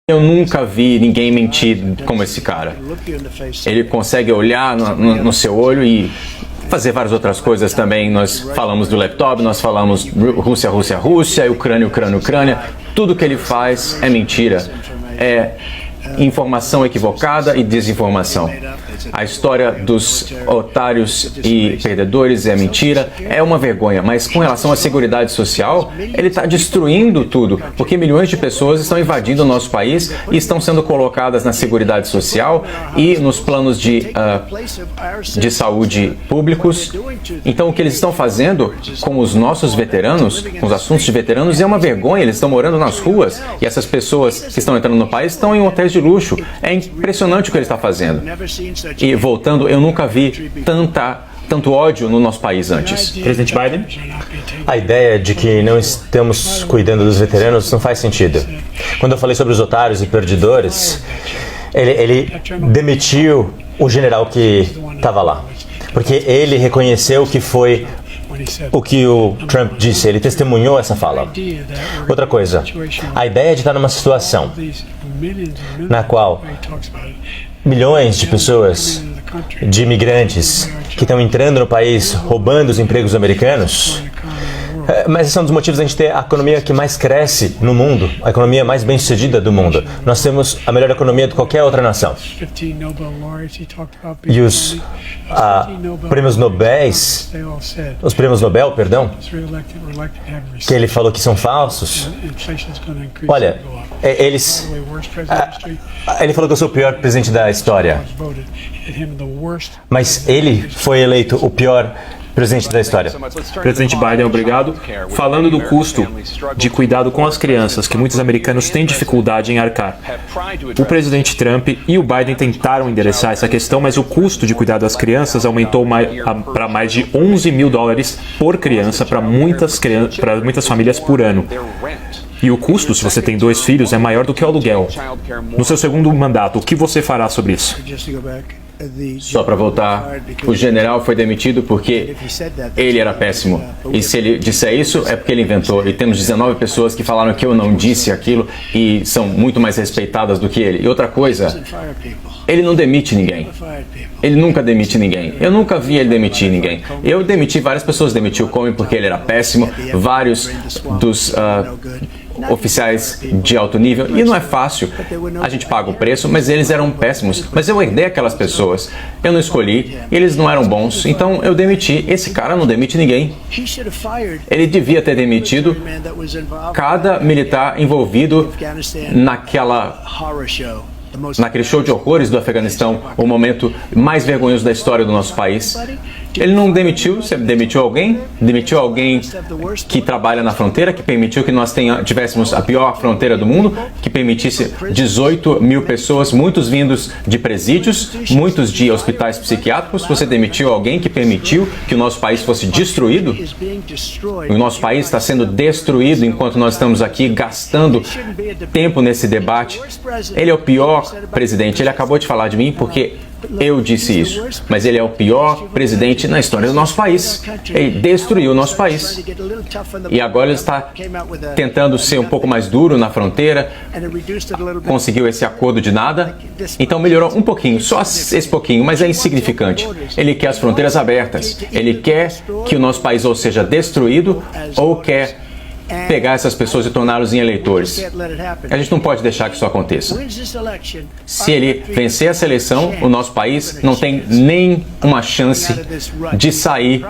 Eu nunca vi ninguém mentir como esse cara. Ele consegue olhar no seu olho e fazer várias outras coisas também. Nós falamos do laptop, nós falamos Rússia, Rússia, Rússia, Ucrânia, Ucrânia, Ucrânia. Tudo que ele faz é mentira. É informação equivocada e desinformação. A história dos otários e perdedores é mentira, é uma vergonha. Mas com relação à seguridade social, ele está destruindo tudo, porque milhões de pessoas estão invadindo o nosso país e estão sendo colocadas na seguridade social e nos planos de saúde públicos. Então, o que eles estão fazendo com os nossos veteranos, com os assuntos de veteranos, é uma vergonha. Eles estão morando nas ruas e essas pessoas que estão entrando no país estão em hotéis de luxo. É impressionante o que ele está fazendo. E voltando, eu nunca vi tanto ódio no nosso país antes. Presidente Biden? A ideia de que não estamos cuidando dos veteranos não faz sentido. Quando eu falei sobre os otários e perdedores, ele demitiu o general que estava lá. Porque ele reconheceu que foi o que o Trump disse, ele testemunhou essa fala. Outra coisa, a ideia de estar numa situação na qual milhões de pessoas, de imigrantes, que estão entrando no país, roubando os empregos americanos, mas esse é um dos motivos da gente ter a economia que mais cresce no mundo, a economia mais bem-sucedida do mundo. Nós temos a melhor economia de qualquer outra nação. E os prêmios Nobel, que ele falou que são falsos, olha, ele falou que eu sou o pior presidente da história, mas ele foi eleito o pior presidente da história. Presidente Biden, obrigado. Falando do custo de cuidado com as crianças, que muitos americanos têm dificuldade em arcar. O presidente Trump e o Biden tentaram endereçar essa questão, mas o custo de cuidado das crianças aumentou para mais de $11 mil por criança para muitas famílias por ano. E o custo, se você tem 2 filhos, é maior do que o aluguel. No seu segundo mandato, o que você fará sobre isso? Só para voltar, o general foi demitido porque ele era péssimo. E se ele disser isso, é porque ele inventou. E temos 19 pessoas que falaram que eu não disse aquilo e são muito mais respeitadas do que ele. E outra coisa, ele não demite ninguém. Ele nunca demite ninguém. Eu nunca vi ele demitir ninguém. Eu demiti várias pessoas, demiti o Comey porque ele era péssimo. Vários dos oficiais de alto nível, e não é fácil, a gente paga o preço, mas eles eram péssimos, mas eu herdei aquelas pessoas, eu não escolhi, eles não eram bons, então eu demiti. Esse cara não demite ninguém. Ele devia ter demitido cada militar envolvido naquele show de horrores do Afeganistão, o momento mais vergonhoso da história do nosso país. Ele não demitiu, você demitiu alguém? Demitiu alguém que trabalha na fronteira, que permitiu que nós tivéssemos a pior fronteira do mundo, que permitisse 18 mil pessoas, muitos vindos de presídios, muitos de hospitais psiquiátricos. Você demitiu alguém que permitiu que o nosso país fosse destruído? O nosso país está sendo destruído enquanto nós estamos aqui gastando tempo nesse debate. Ele é o pior presidente. Ele acabou de falar de mim porque eu disse isso, mas ele é o pior presidente na história do nosso país. Ele destruiu o nosso país. E agora ele está tentando ser um pouco mais duro na fronteira, conseguiu esse acordo de nada, então melhorou um pouquinho, só esse pouquinho, mas é insignificante. Ele quer as fronteiras abertas, ele quer que o nosso país ou seja destruído, ou quer pegar essas pessoas e torná-los em eleitores. A gente não pode deixar que isso aconteça. Se ele vencer essa eleição, o nosso país não tem nem uma chance de sair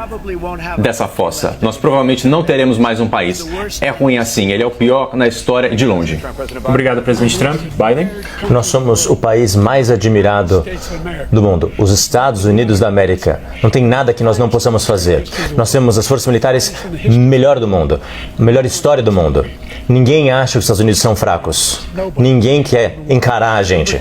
dessa fossa. Nós provavelmente não teremos mais um país. É ruim assim, ele é o pior na história de longe. Obrigado, presidente Trump. Biden? Nós somos o país mais admirado do mundo, os Estados Unidos da América. Não tem nada que nós não possamos fazer. Nós temos as forças militares melhor do mundo, melhor história do mundo. Ninguém acha que os Estados Unidos são fracos. Ninguém quer encarar a gente.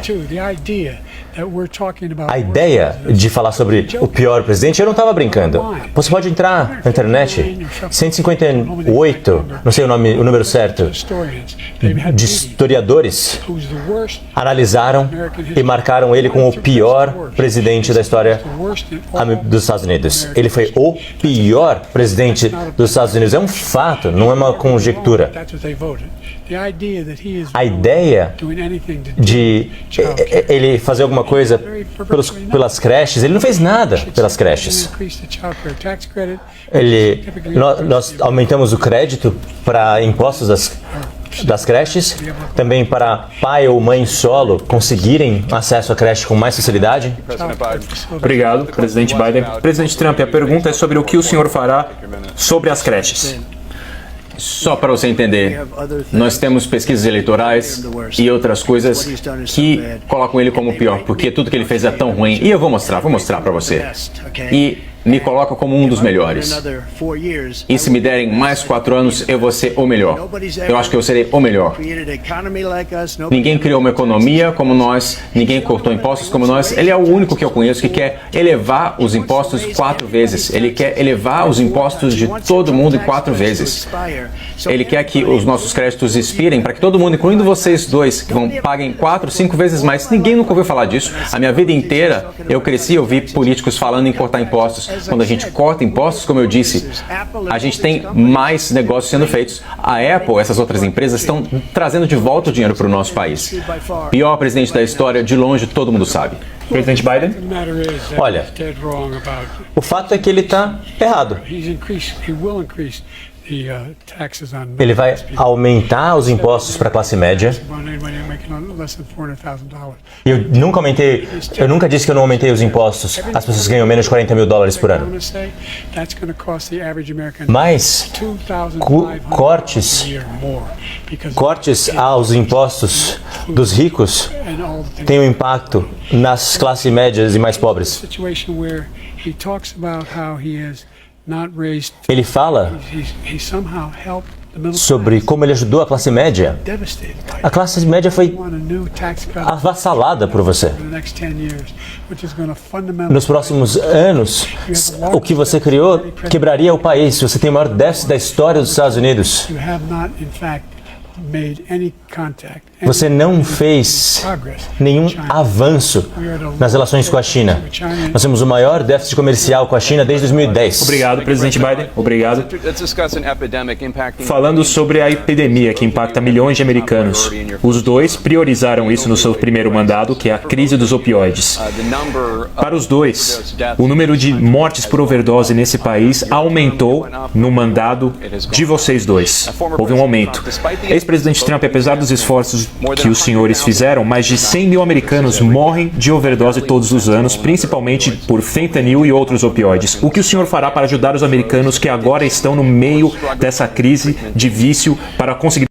A ideia de falar sobre o pior presidente, eu não estava brincando. Você pode entrar na internet, 158, não sei o número certo, de historiadores analisaram e marcaram ele como o pior presidente da história dos Estados Unidos. Ele foi o pior presidente dos Estados Unidos. É um fato, não é uma conjectura. A ideia de ele fazer alguma coisa pelas creches, ele não fez nada pelas creches. Nós aumentamos o crédito para impostos das creches, também para pai ou mãe solo conseguirem acesso à creche com mais facilidade. Obrigado, presidente Biden. Presidente Trump, a pergunta é sobre o que o senhor fará sobre as creches. Só para você entender, nós temos pesquisas eleitorais e outras coisas que colocam ele como pior, porque tudo que ele fez é tão ruim. E eu vou mostrar para você. E me coloca como um dos melhores. E se me derem mais 4 anos, eu vou ser o melhor. Eu acho que eu serei o melhor. Ninguém criou uma economia como nós, ninguém cortou impostos como nós. Ele é o único que eu conheço que quer elevar os impostos 4 vezes. Ele quer elevar os impostos de todo mundo 4 vezes. Ele quer que os nossos créditos expirem para que todo mundo, incluindo vocês dois, que paguem 4, 5 vezes mais. Ninguém nunca ouviu falar disso. A minha vida inteira eu cresci e ouvi políticos falando em cortar impostos. Quando a gente corta impostos, como eu disse, a gente tem mais negócios sendo feitos. A Apple, essas outras empresas, estão trazendo de volta o dinheiro para o nosso país. Pior presidente da história, de longe, todo mundo sabe. Presidente Biden? Olha, o fato é que ele está errado. Ele vai aumentar os impostos para a classe média. Eu nunca disse que eu não aumentei os impostos às pessoas que ganham menos de $40 mil por ano. Mas cortes aos impostos dos ricos têm um impacto nas classes médias e mais pobres. Ele fala sobre como ele ajudou a classe média. A classe média foi avassalada por você. Nos próximos anos, o que você criou quebraria o país. Você tem o maior déficit da história dos Estados Unidos. Você não fez nenhum avanço nas relações com a China. Nós temos o maior déficit comercial com a China desde 2010. Obrigado, presidente Biden. Obrigado. Falando sobre a epidemia que impacta milhões de americanos, os dois priorizaram isso no seu primeiro mandato, que é a crise dos opioides. Para os dois, o número de mortes por overdose nesse país aumentou no mandato de vocês dois. Houve um aumento. Ex-presidente Trump, apesar dos esforços que os senhores fizeram, mais de 100 mil americanos morrem de overdose todos os anos, principalmente por fentanil e outros opioides. O que o senhor fará para ajudar os americanos que agora estão no meio dessa crise de vício para conseguir